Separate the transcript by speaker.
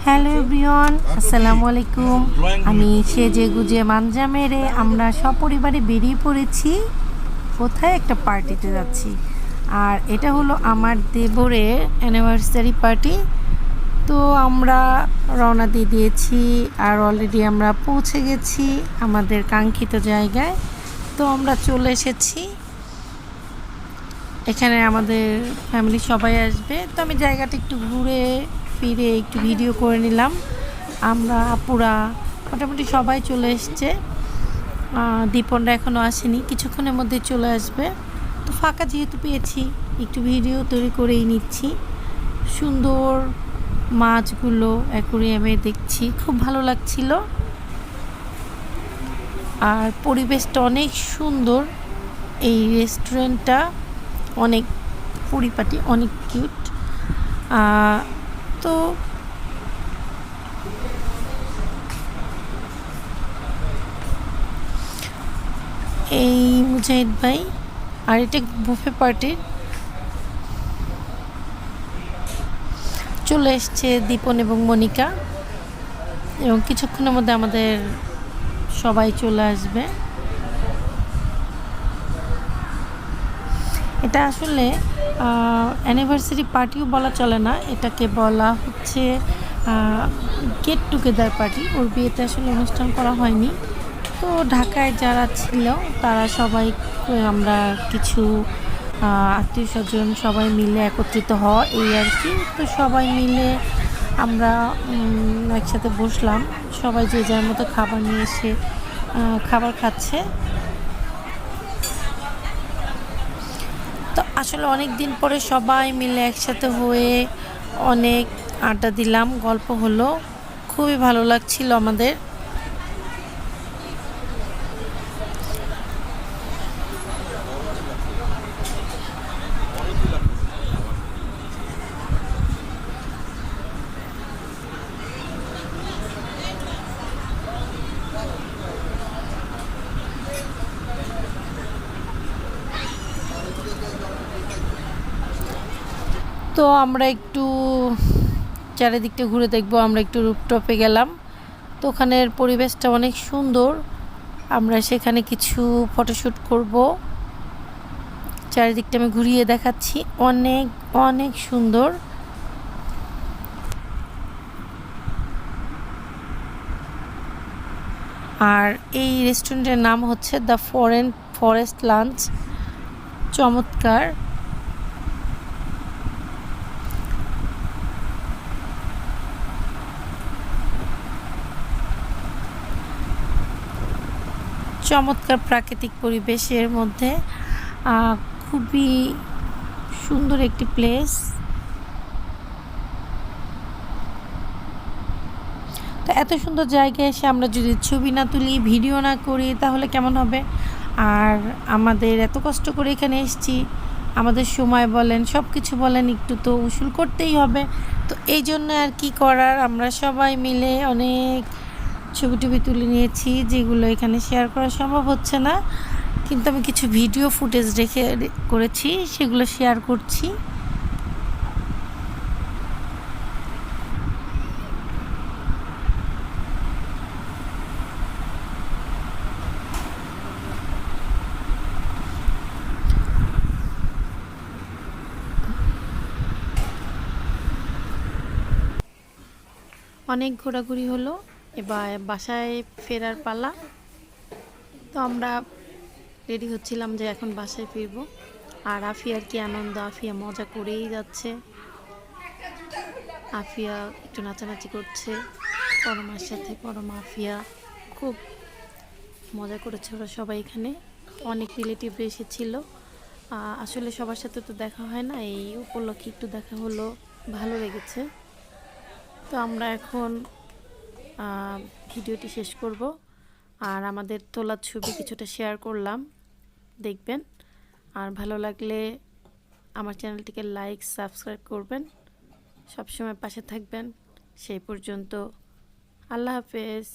Speaker 1: Hello everyone, আসসালামু আলাইকুম। আমি সেজে গুজে মানজা মেরে আমরা সপরিবারে বেরিয়ে পড়েছি। কোথায় একটা পার্টিতে যাচ্ছি, আর এটা হলো আমার দেবরের অ্যানিভার্সারি পার্টি। তো আমরা রওনা দিয়ে দিয়েছি, আর অলরেডি আমরা পৌঁছে গেছি আমাদের কাঙ্ক্ষিত জায়গায়। তো আমরা চলে এসেছি, এখানে আমাদের ফ্যামিলি সবাই আসবে। তো আমি জায়গাটা একটু ঘুরে ফিরে একটু ভিডিও করে নিলাম। আমরা আপুরা মোটামুটি সবাই চলে এসছে, দীপনরা এখনও আসেনি, কিছুক্ষণের মধ্যে চলে আসবে। তো ফাঁকা যেহেতু পেয়েছি একটু ভিডিও তৈরি করেই নিচ্ছি। সুন্দর মাছগুলো অ্যাকোরিয়ামে দেখছি, খুব ভালো লাগছিল। আর পরিবেশটা অনেক সুন্দর, এই রেস্টুরেন্টটা অনেক পরিপাটি, অনেক কিউট। তো এই মুজাহিদ ভাই, আর এটা বুফে পার্টির চলে এসছে দীপন এবং মনিকা, এবং কিছুক্ষণের মধ্যে আমাদের সবাই চলে আসবে। এটা আসলে অ্যানিভার্সারি পার্টিও বলা চলে না, এটাকে বলা হচ্ছে গেট টুগেদার পার্টি। ওর বিয়েতে আসলে অনুষ্ঠান করা হয়নি। তো ঢাকায় যারা ছিল তারা সবাই, আমরা কিছু আত্মীয় স্বজন সবাই মিলে একত্রিত হওয়া, এই আর কি। তো সবাই মিলে আমরা একসাথে বসলাম, সবাই যে যার মতো খাবার নিয়ে এসে খাবার খাচ্ছে। তো আসলে অনেক দিন পরে সবাই মিলে একসাথে হয়ে অনেক আড্ডা দিলাম, গল্প হলো, খুবই ভালো লাগছিল আমাদের। তো আমরা একটু চারিদিকটা ঘুরে দেখবো, আমরা একটু রুফটপে গেলাম। তো ওখানের পরিবেশটা অনেক সুন্দর, আমরা সেখানে কিছু ফটোশ্যুট করব। চারিদিকটা আমি ঘুরিয়ে দেখাচ্ছি, অনেক অনেক সুন্দর। আর এই রেস্টুরেন্টের নাম হচ্ছে দ্য ফরেস্ট লাঞ্চ। চমৎকার। চমৎকার প্রাকৃতিক পরিবেশের মধ্যে খুবই সুন্দর একটি প্লেস। তো এত সুন্দর জায়গায় এসে আমরা যদি ছবি না তুলি, ভিডিও না করি, তাহলে কেমন হবে? আর আমাদের এত কষ্ট করে এখানে এসেছি, আমাদের সময় বলেন, সব কিছু বলেন, একটু তো উসুল করতেই হবে। তো এই জন্য আর কি করার, আমরা সবাই মিলে অনেক ছবি টবি তুলে নিয়েছি, যেগুলো এখানে শেয়ার করা সম্ভব হচ্ছে না, কিন্তু আমি কিছু ভিডিও ফুটেজ রেখে করেছি, সেগুলো শেয়ার করছি। অনেক ঘোরাঘুরি হলো, এবার বাসায় ফেরার পালা। তো আমরা রেডি হচ্ছিলাম যে এখন বাসায় ফিরবো। আর আফিয়ার কি আনন্দ, আফিয়া মজা করেই যাচ্ছে। আফিয়া একটু নাচানাচি করছে পরমার সাথে, পরমা আফিয়া খুব মজা করেছে ওরা সবাই। এখানে অনেক রিলেটিভ এসেছিল, আসলে সবার সাথে তো দেখা হয় না, এই উপলক্ষে একটু দেখা হলো, ভালো লেগেছে। তো আমরা এখন ভিডিওটি শেষ করব, আর আমাদের তোলা ছবি কিছুটা শেয়ার করলাম, দেখবেন। আর ভালো লাগলে আমার চ্যানেলটিকে লাইক সাবস্ক্রাইব করবেন, সবসময় পাশে থাকবেন। সেই পর্যন্ত আল্লাহ হাফেজ।